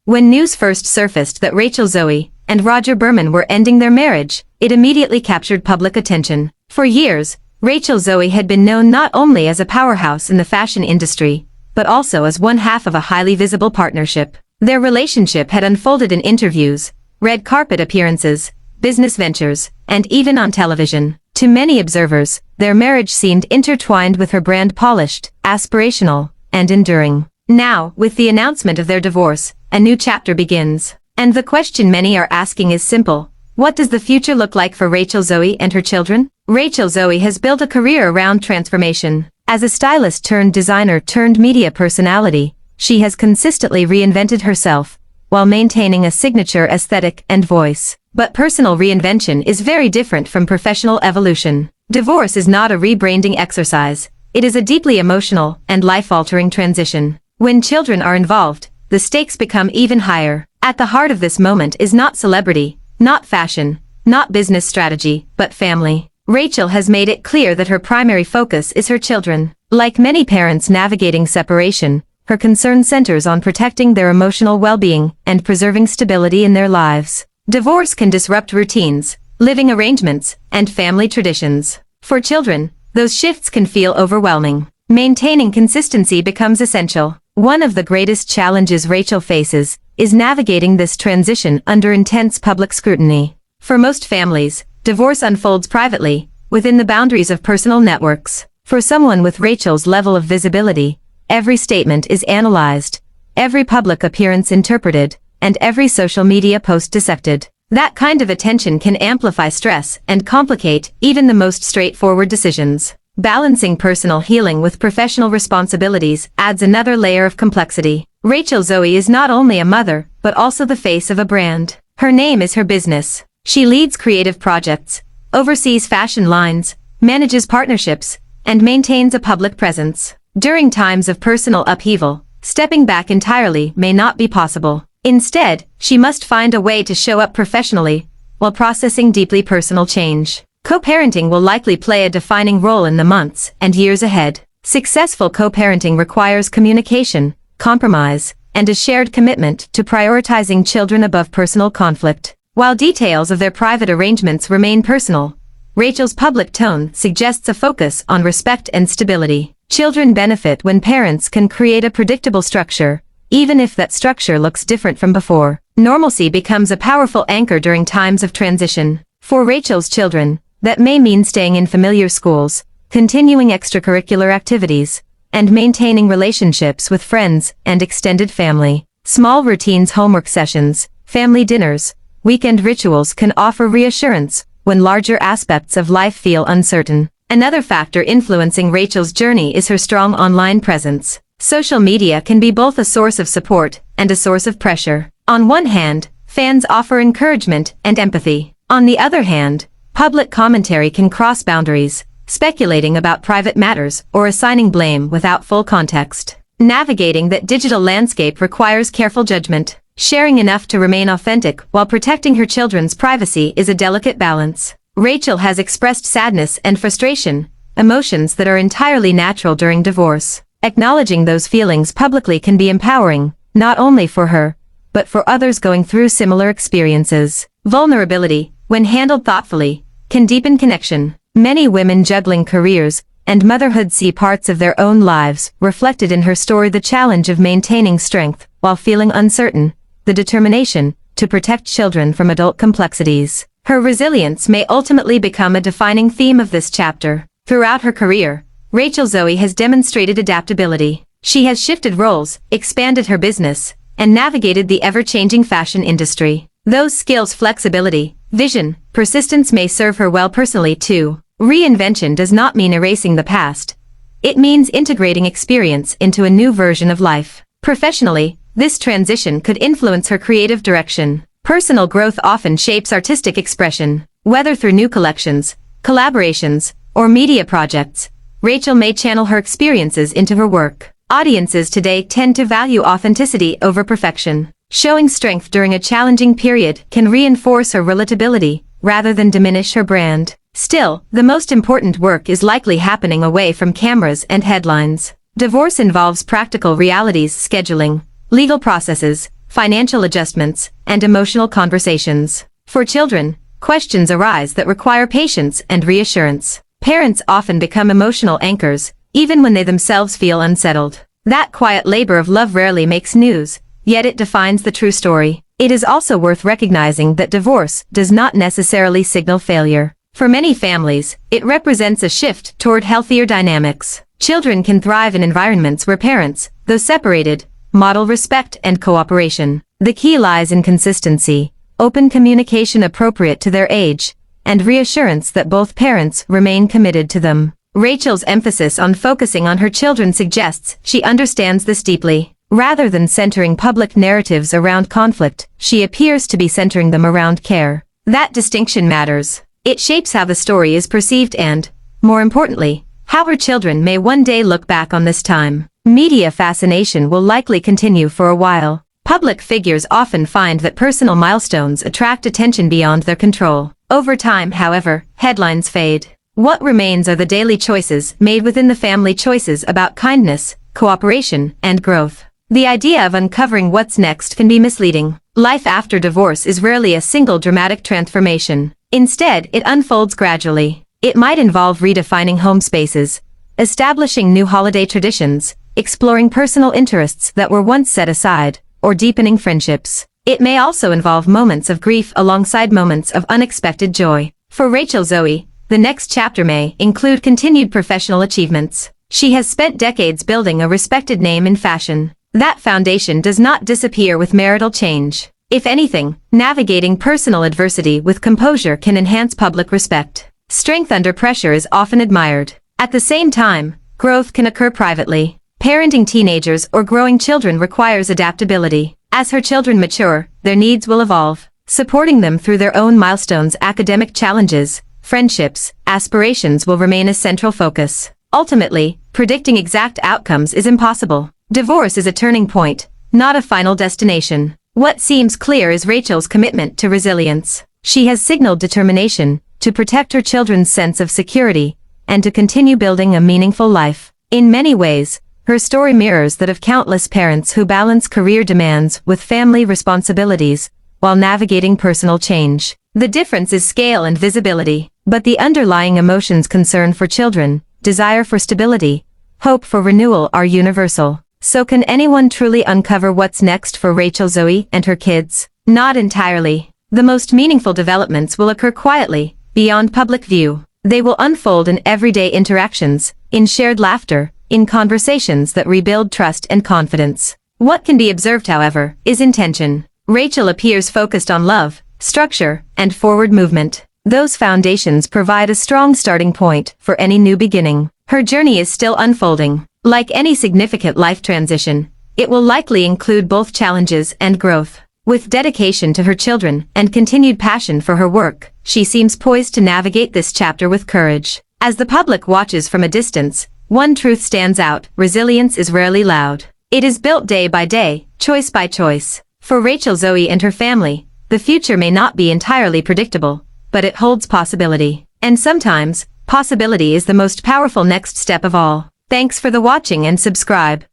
When news first surfaced that Rachel Zoe and Roger Berman were ending their marriage, it immediately captured public attention. For years, Rachel Zoe had been known not only as a powerhouse in the fashion industry, but also as one half of a highly visible partnership. Their relationship had unfolded in interviews, red carpet appearances, business ventures, and even on television. To many observers, their marriage seemed intertwined with her brand, polished, aspirational, and enduring. Now, with the announcement of their divorce, a new chapter begins. And the question many are asking is simple. What does the future look like for Rachel Zoe and her children? Rachel Zoe has built a career around transformation. As a stylist turned designer turned media personality, she has consistently reinvented herself, while maintaining a signature aesthetic and voice. But personal reinvention is very different from professional evolution. Divorce is not a rebranding exercise. It is a deeply emotional and life-altering transition. When children are involved, the stakes become even higher. At the heart of this moment is not celebrity, not fashion, not business strategy, but family. Rachel has made it clear that her primary focus is her children. Like many parents navigating separation, her concern centers on protecting their emotional well-being and preserving stability in their lives. Divorce can disrupt routines, living arrangements, and family traditions. For children, those shifts can feel overwhelming. Maintaining consistency becomes essential. One of the greatest challenges Rachel faces is navigating this transition under intense public scrutiny. For most families, divorce unfolds privately, within the boundaries of personal networks. For someone with Rachel's level of visibility, every statement is analyzed, every public appearance interpreted, and every social media post dissected. That kind of attention can amplify stress and complicate even the most straightforward decisions. Balancing personal healing with professional responsibilities adds another layer of complexity. Rachel Zoe is not only a mother, but also the face of a brand. Her name is her business. She leads creative projects, oversees fashion lines, manages partnerships, and maintains a public presence. During times of personal upheaval, stepping back entirely may not be possible. Instead, she must find a way to show up professionally, while processing deeply personal change. Co-parenting will likely play a defining role in the months and years ahead. Successful co-parenting requires communication, compromise, and a shared commitment to prioritizing children above personal conflict. While details of their private arrangements remain personal, Rachel's public tone suggests a focus on respect and stability. Children benefit when parents can create a predictable structure, even if that structure looks different from before. Normalcy becomes a powerful anchor during times of transition. For Rachel's children, that may mean staying in familiar schools, continuing extracurricular activities, and maintaining relationships with friends and extended family. Small routines, homework sessions, family dinners, weekend rituals can offer reassurance when larger aspects of life feel uncertain. Another factor influencing Rachel's journey is her strong online presence. Social media can be both a source of support and a source of pressure. On one hand, fans offer encouragement and empathy. On the other hand, public commentary can cross boundaries, speculating about private matters or assigning blame without full context. Navigating that digital landscape requires careful judgment. Sharing enough to remain authentic while protecting her children's privacy is a delicate balance. Rachel has expressed sadness and frustration, emotions that are entirely natural during divorce. Acknowledging those feelings publicly can be empowering, not only for her, but for others going through similar experiences. Vulnerability, when handled thoughtfully, can deepen connection. Many women juggling careers and motherhood see parts of their own lives reflected in her story. The challenge of maintaining strength while feeling uncertain, the determination to protect children from adult complexities. Her resilience may ultimately become a defining theme of this chapter. Throughout her career, Rachel Zoe has demonstrated adaptability. She has shifted roles, expanded her business, and navigated the ever-changing fashion industry. Those skills, flexibility, vision, persistence may serve her well personally too. Reinvention does not mean erasing the past. It means integrating experience into a new version of life. Professionally, this transition could influence her creative direction. Personal growth often shapes artistic expression. Whether through new collections, collaborations, or media projects, Rachel may channel her experiences into her work. Audiences today tend to value authenticity over perfection. Showing strength during a challenging period can reinforce her relatability, rather than diminish her brand. Still, the most important work is likely happening away from cameras and headlines. Divorce involves practical realities, scheduling, legal processes, financial adjustments, and emotional conversations. For children, questions arise that require patience and reassurance. Parents often become emotional anchors, even when they themselves feel unsettled. That quiet labor of love rarely makes news, yet it defines the true story. It is also worth recognizing that divorce does not necessarily signal failure. For many families, it represents a shift toward healthier dynamics. Children can thrive in environments where parents, though separated, model respect and cooperation. The key lies in consistency, open communication appropriate to their age, and reassurance that both parents remain committed to them. Rachel's emphasis on focusing on her children suggests she understands this deeply. Rather than centering public narratives around conflict, she appears to be centering them around care. That distinction matters. It shapes how the story is perceived and, more importantly, how her children may one day look back on this time. Media fascination will likely continue for a while. Public figures often find that personal milestones attract attention beyond their control. Over time, however, headlines fade. What remains are the daily choices made within the family, choices about kindness, cooperation, and growth. The idea of uncovering what's next can be misleading. Life after divorce is rarely a single dramatic transformation. Instead, it unfolds gradually. It might involve redefining home spaces, establishing new holiday traditions, exploring personal interests that were once set aside, or deepening friendships. It may also involve moments of grief alongside moments of unexpected joy. For Rachel Zoe, the next chapter may include continued professional achievements. She has spent decades building a respected name in fashion. That foundation does not disappear with marital change. If anything, navigating personal adversity with composure can enhance public respect. Strength under pressure is often admired. At the same time, growth can occur privately. Parenting teenagers or growing children requires adaptability. As her children mature, their needs will evolve. Supporting them through their own milestones, academic challenges, friendships, aspirations will remain a central focus. Ultimately, predicting exact outcomes is impossible. Divorce is a turning point, not a final destination. What seems clear is Rachel's commitment to resilience. She has signaled determination to protect her children's sense of security and to continue building a meaningful life. In many ways, her story mirrors that of countless parents who balance career demands with family responsibilities while navigating personal change. The difference is scale and visibility, but the underlying emotions, concern for children, desire for stability, hope for renewal, are universal. So can anyone truly uncover what's next for Rachel Zoe and her kids? Not entirely. The most meaningful developments will occur quietly, beyond public view. They will unfold in everyday interactions, in shared laughter, in conversations that rebuild trust and confidence. What can be observed, however, is intention. Rachel appears focused on love, structure, and forward movement. Those foundations provide a strong starting point for any new beginning. Her journey is still unfolding. Like any significant life transition, it will likely include both challenges and growth. With dedication to her children and continued passion for her work, she seems poised to navigate this chapter with courage. As the public watches from a distance, one truth stands out: resilience is rarely loud. It is built day by day, choice by choice. For Rachel Zoe and her family, the future may not be entirely predictable, but it holds possibility. And sometimes, possibility is the most powerful next step of all. Thanks for the watching and subscribe.